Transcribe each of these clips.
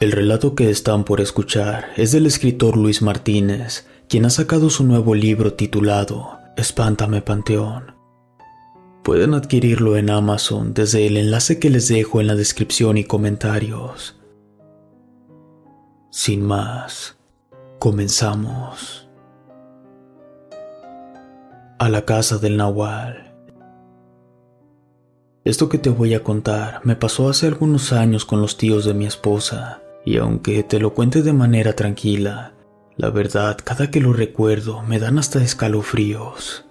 El relato que están por escuchar es del escritor Luis Martínez, quien ha sacado su nuevo libro titulado Espántame Panteón. Pueden adquirirlo en Amazon desde el enlace que les dejo en la descripción y comentarios. Sin más, comenzamos. A la casa del Nahual. Esto que te voy a contar me pasó hace algunos años con los tíos de mi esposa, y aunque te lo cuente de manera tranquila, la verdad, cada que lo recuerdo me dan hasta escalofríos.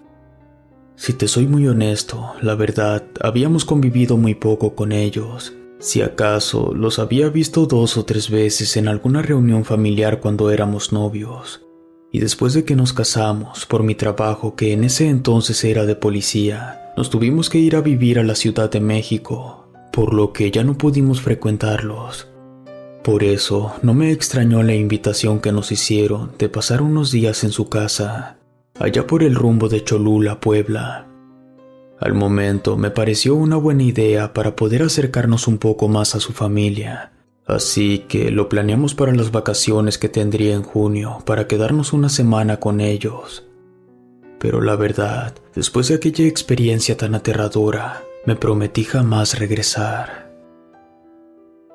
Si te soy muy honesto, la verdad, habíamos convivido muy poco con ellos. Si acaso, los había visto 2 o 3 veces en alguna reunión familiar cuando éramos novios. Y después de que nos casamos, por mi trabajo que en ese entonces era de policía, nos tuvimos que ir a vivir a la Ciudad de México, por lo que ya no pudimos frecuentarlos. Por eso, no me extrañó la invitación que nos hicieron de pasar unos días en su casa, allá por el rumbo de Cholula, Puebla. Al momento me pareció una buena idea para poder acercarnos un poco más a su familia, así que lo planeamos para las vacaciones que tendría en junio para quedarnos una semana con ellos. Pero la verdad, después de aquella experiencia tan aterradora, me prometí jamás regresar.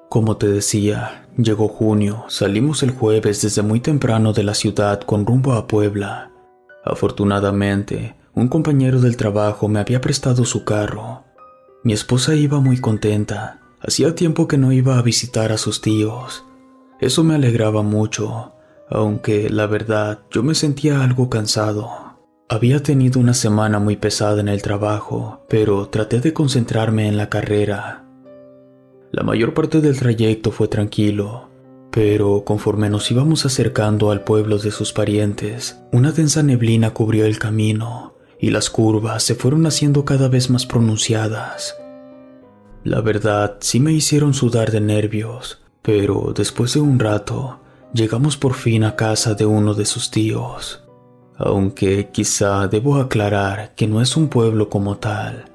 Como te decía, llegó junio, salimos el jueves desde muy temprano de la ciudad con rumbo a Puebla. Afortunadamente, un compañero del trabajo me había prestado su carro. Mi esposa iba muy contenta, hacía tiempo que no iba a visitar a sus tíos. Eso me alegraba mucho, aunque la verdad yo me sentía algo cansado. Había tenido una semana muy pesada en el trabajo, pero traté de concentrarme en la carrera. La mayor parte del trayecto fue tranquilo, pero conforme nos íbamos acercando al pueblo de sus parientes, una densa neblina cubrió el camino y las curvas se fueron haciendo cada vez más pronunciadas. La verdad, sí me hicieron sudar de nervios, pero después de un rato, llegamos por fin a casa de uno de sus tíos. Aunque quizá debo aclarar que no es un pueblo como tal.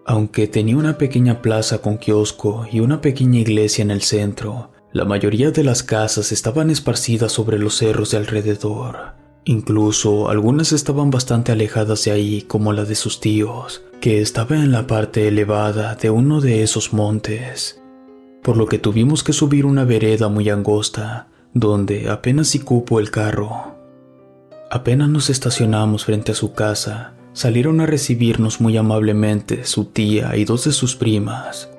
Aunque tenía una pequeña plaza con kiosco y una pequeña iglesia en el centro, la mayoría de las casas estaban esparcidas sobre los cerros de alrededor. Incluso algunas estaban bastante alejadas de ahí, como la de sus tíos, que estaba en la parte elevada de uno de esos montes. Por lo que tuvimos que subir una vereda muy angosta, donde apenas si cupo el carro. Apenas nos estacionamos frente a su casa, salieron a recibirnos muy amablemente su tía y 2 de sus primas.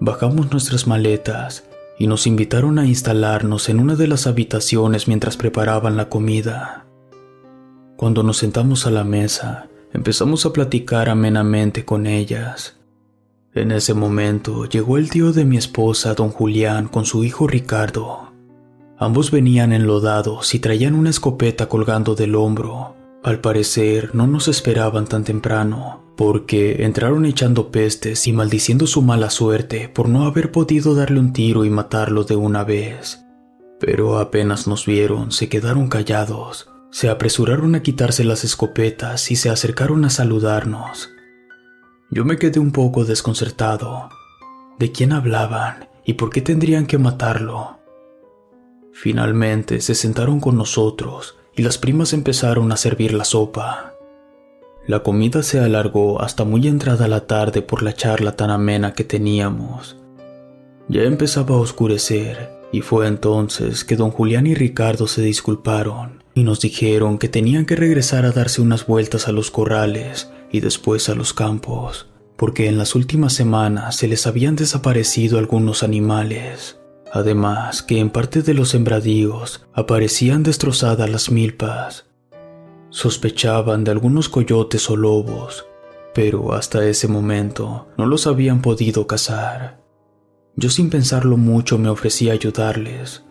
Bajamos nuestras maletas y nos invitaron a instalarnos en una de las habitaciones mientras preparaban la comida. Cuando nos sentamos a la mesa, empezamos a platicar amenamente con ellas. En ese momento llegó el tío de mi esposa, don Julián, con su hijo Ricardo. Ambos venían enlodados y traían una escopeta colgando del hombro. Al parecer no nos esperaban tan temprano, porque entraron echando pestes y maldiciendo su mala suerte por no haber podido darle un tiro y matarlo de una vez. Pero apenas nos vieron, se quedaron callados, se apresuraron a quitarse las escopetas y se acercaron a saludarnos. Yo me quedé un poco desconcertado. ¿De quién hablaban y por qué tendrían que matarlo? Finalmente se sentaron con nosotros y las primas empezaron a servir la sopa. La comida se alargó hasta muy entrada la tarde por la charla tan amena que teníamos. Ya empezaba a oscurecer y fue entonces que don Julián y Ricardo se disculparon y nos dijeron que tenían que regresar a darse unas vueltas a los corrales y después a los campos, porque en las últimas semanas se les habían desaparecido algunos animales. Además que en parte de los sembradíos aparecían destrozadas las milpas. Sospechaban de algunos coyotes o lobos, pero hasta ese momento no los habían podido cazar. Yo sin pensarlo mucho me ofrecí a ayudarles.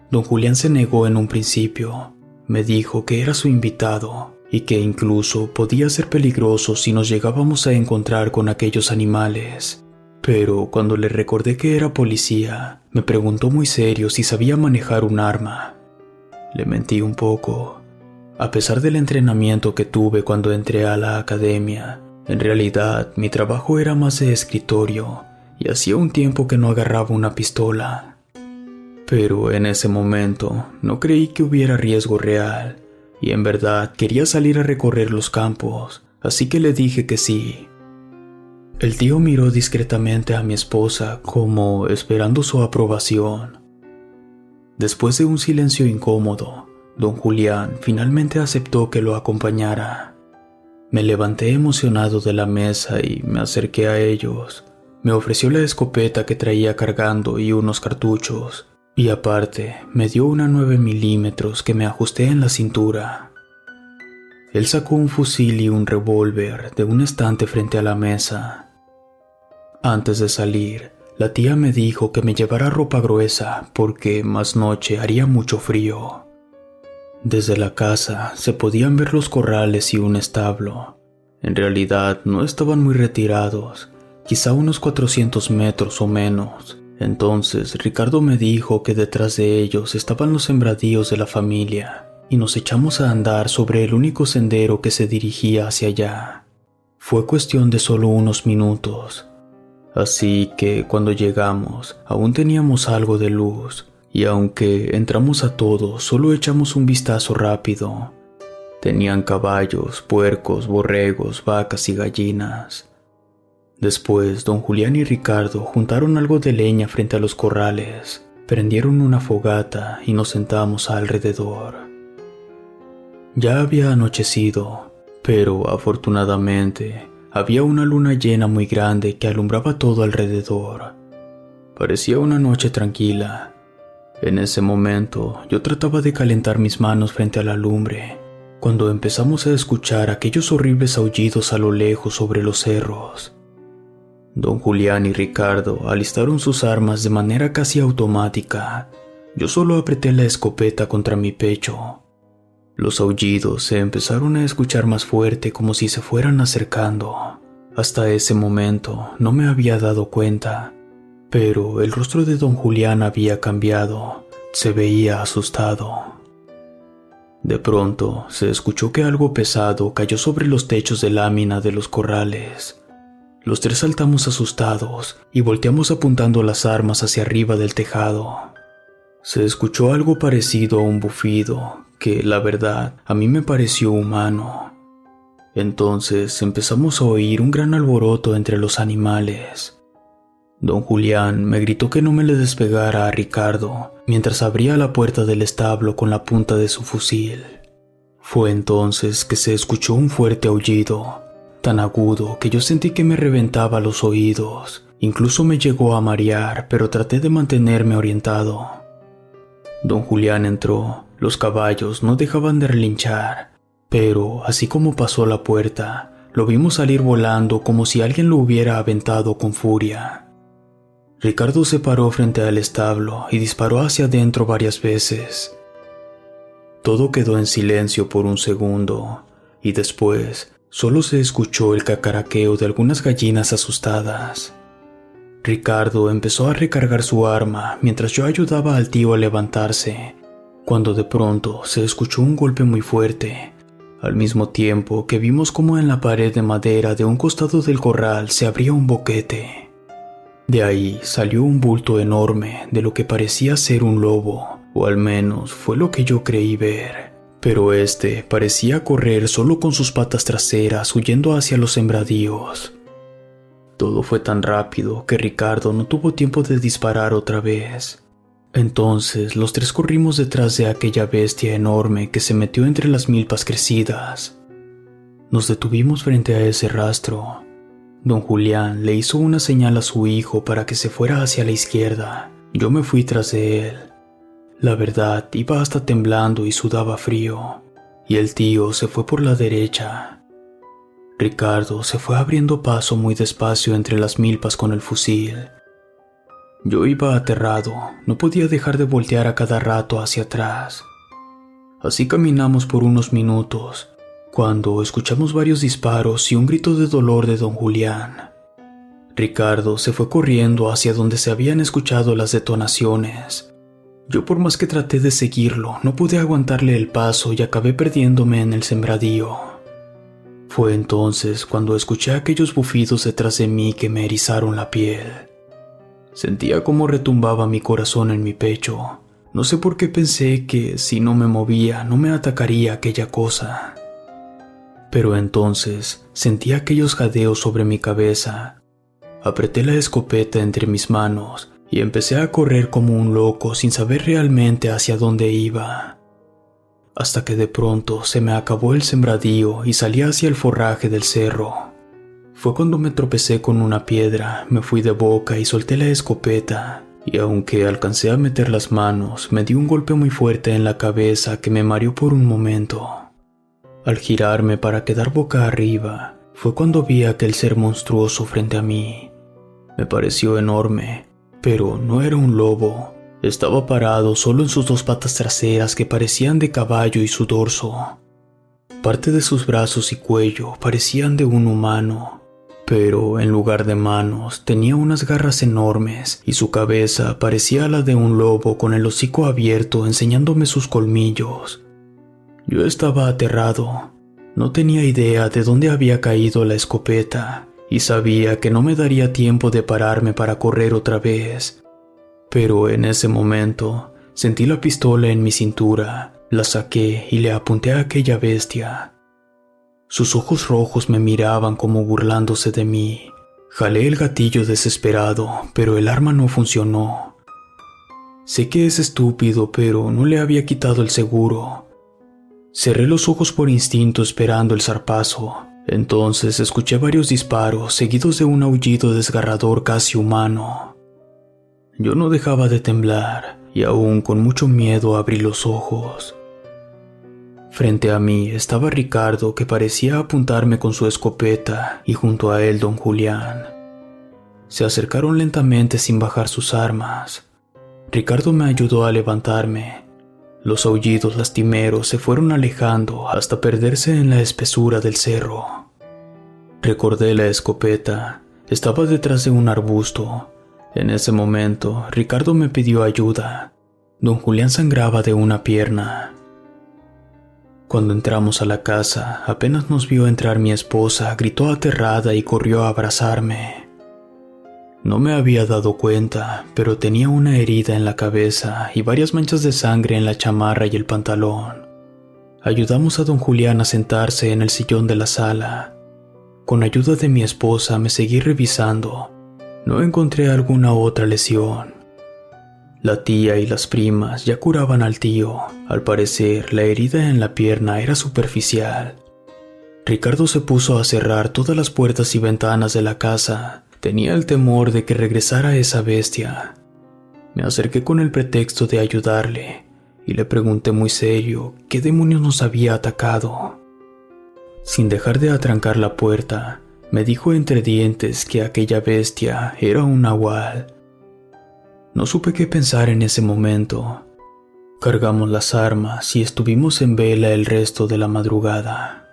Don Julián se negó en un principio. Me dijo que era su invitado y que incluso podía ser peligroso si nos llegábamos a encontrar con aquellos animales. Pero cuando le recordé que era policía, me preguntó muy serio si sabía manejar un arma. Le mentí un poco. A pesar del entrenamiento que tuve cuando entré a la academia, en realidad mi trabajo era más de escritorio y hacía un tiempo que no agarraba una pistola. Pero en ese momento no creí que hubiera riesgo real, y en verdad quería salir a recorrer los campos, así que le dije que sí. El tío miró discretamente a mi esposa como esperando su aprobación. Después de un silencio incómodo, don Julián finalmente aceptó que lo acompañara. Me levanté emocionado de la mesa y me acerqué a ellos. Me ofreció la escopeta que traía cargando y unos cartuchos, y aparte me dio una 9 milímetros que me ajusté en la cintura. Él sacó un fusil y un revólver de un estante frente a la mesa. Antes de salir, la tía me dijo que me llevara ropa gruesa porque más noche haría mucho frío. Desde la casa se podían ver los corrales y un establo. En realidad no estaban muy retirados, quizá unos 400 metros o menos. Entonces Ricardo me dijo que detrás de ellos estaban los sembradíos de la familia y nos echamos a andar sobre el único sendero que se dirigía hacia allá. Fue cuestión de solo unos minutos. Así que cuando llegamos aún teníamos algo de luz y aunque entramos a todo solo echamos un vistazo rápido. Tenían caballos, puercos, borregos, vacas y gallinas. Después don Julián y Ricardo juntaron algo de leña frente a los corrales, prendieron una fogata y nos sentamos alrededor. Ya había anochecido, pero afortunadamente había una luna llena muy grande que alumbraba todo alrededor. Parecía una noche tranquila. En ese momento yo trataba de calentar mis manos frente a la lumbre, cuando empezamos a escuchar aquellos horribles aullidos a lo lejos sobre los cerros. Don Julián y Ricardo alistaron sus armas de manera casi automática. Yo solo apreté la escopeta contra mi pecho. Los aullidos se empezaron a escuchar más fuerte como si se fueran acercando. Hasta ese momento no me había dado cuenta, pero el rostro de don Julián había cambiado. Se veía asustado. De pronto se escuchó que algo pesado cayó sobre los techos de lámina de los corrales. Los tres saltamos asustados y volteamos apuntando las armas hacia arriba del tejado. Se escuchó algo parecido a un bufido, que la verdad a mí me pareció humano. Entonces empezamos a oír un gran alboroto entre los animales. Don Julián me gritó que no me le despegara a Ricardo mientras abría la puerta del establo con la punta de su fusil. Fue entonces que se escuchó un fuerte aullido, tan agudo que yo sentí que me reventaba los oídos. Incluso me llegó a marear, pero traté de mantenerme orientado. Don Julián entró. Los caballos no dejaban de relinchar, pero así como pasó la puerta, lo vimos salir volando como si alguien lo hubiera aventado con furia. Ricardo se paró frente al establo y disparó hacia adentro varias veces. Todo quedó en silencio por un segundo, y después solo se escuchó el cacaraqueo de algunas gallinas asustadas. Ricardo empezó a recargar su arma mientras yo ayudaba al tío a levantarse, cuando de pronto se escuchó un golpe muy fuerte, al mismo tiempo que vimos como en la pared de madera de un costado del corral se abría un boquete. De ahí salió un bulto enorme de lo que parecía ser un lobo, o al menos fue lo que yo creí ver, pero este parecía correr solo con sus patas traseras huyendo hacia los sembradíos. Todo fue tan rápido que Ricardo no tuvo tiempo de disparar otra vez. Entonces los tres corrimos detrás de aquella bestia enorme que se metió entre las milpas crecidas. Nos detuvimos frente a ese rastro. Don Julián le hizo una señal a su hijo para que se fuera hacia la izquierda. Yo me fui tras de él. La verdad, iba hasta temblando y sudaba frío, y el tío se fue por la derecha. Ricardo se fue abriendo paso muy despacio entre las milpas con el fusil. Yo iba aterrado, no podía dejar de voltear a cada rato hacia atrás. Así caminamos por unos minutos, cuando escuchamos varios disparos y un grito de dolor de don Julián. Ricardo se fue corriendo hacia donde se habían escuchado las detonaciones. Yo, por más que traté de seguirlo, no pude aguantarle el paso y acabé perdiéndome en el sembradío. Fue entonces cuando escuché aquellos bufidos detrás de mí que me erizaron la piel. Sentía cómo retumbaba mi corazón en mi pecho. No sé por qué pensé que si no me movía no me atacaría aquella cosa. Pero entonces sentí aquellos jadeos sobre mi cabeza. Apreté la escopeta entre mis manos y empecé a correr como un loco sin saber realmente hacia dónde iba. Hasta que de pronto se me acabó el sembradío y salí hacia el forraje del cerro. Fue cuando me tropecé con una piedra, me fui de boca y solté la escopeta, y aunque alcancé a meter las manos, me di un golpe muy fuerte en la cabeza que me mareó por un momento. Al girarme para quedar boca arriba, fue cuando vi aquel ser monstruoso frente a mí. Me pareció enorme, pero no era un lobo. Estaba parado solo en sus dos patas traseras que parecían de caballo y su dorso. Parte de sus brazos y cuello parecían de un humano, pero en lugar de manos tenía unas garras enormes y su cabeza parecía la de un lobo con el hocico abierto enseñándome sus colmillos. Yo estaba aterrado. No tenía idea de dónde había caído la escopeta y sabía que no me daría tiempo de pararme para correr otra vez. Pero en ese momento sentí la pistola en mi cintura, la saqué y le apunté a aquella bestia. Sus ojos rojos me miraban como burlándose de mí. Jalé el gatillo desesperado, pero el arma no funcionó. Sé que es estúpido, pero no le había quitado el seguro. Cerré los ojos por instinto esperando el zarpazo. Entonces escuché varios disparos seguidos de un aullido desgarrador casi humano. Yo no dejaba de temblar y aún con mucho miedo abrí los ojos. Frente a mí estaba Ricardo, que parecía apuntarme con su escopeta, y junto a él don Julián. Se acercaron lentamente sin bajar sus armas. Ricardo me ayudó a levantarme. Los aullidos lastimeros se fueron alejando hasta perderse en la espesura del cerro. Recordé la escopeta. Estaba detrás de un arbusto. En ese momento, Ricardo me pidió ayuda. Don Julián sangraba de una pierna. Cuando entramos a la casa, apenas nos vio entrar mi esposa, gritó aterrada y corrió a abrazarme. No me había dado cuenta, pero tenía una herida en la cabeza y varias manchas de sangre en la chamarra y el pantalón. Ayudamos a don Julián a sentarse en el sillón de la sala. Con ayuda de mi esposa me seguí revisando. No encontré alguna otra lesión. La tía y las primas ya curaban al tío. Al parecer, la herida en la pierna era superficial. Ricardo se puso a cerrar todas las puertas y ventanas de la casa. Tenía el temor de que regresara esa bestia. Me acerqué con el pretexto de ayudarle y le pregunté muy serio qué demonios nos había atacado. Sin dejar de atrancar la puerta, me dijo entre dientes que aquella bestia era un nahual. No supe qué pensar en ese momento. Cargamos las armas y estuvimos en vela el resto de la madrugada.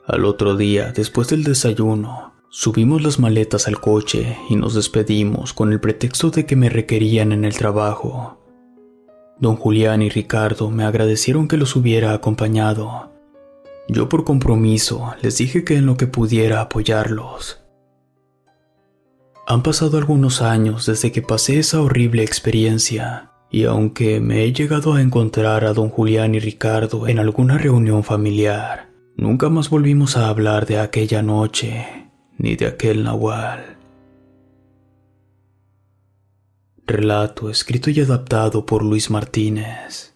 Al otro día, después del desayuno, subimos las maletas al coche y nos despedimos con el pretexto de que me requerían en el trabajo. Don Julián y Ricardo me agradecieron que los hubiera acompañado. Yo por compromiso les dije que en lo que pudiera apoyarlos. Han pasado algunos años desde que pasé esa horrible experiencia, y aunque me he llegado a encontrar a don Julián y Ricardo en alguna reunión familiar, nunca más volvimos a hablar de aquella noche, ni de aquel nahual. Relato escrito y adaptado por Luis Martínez.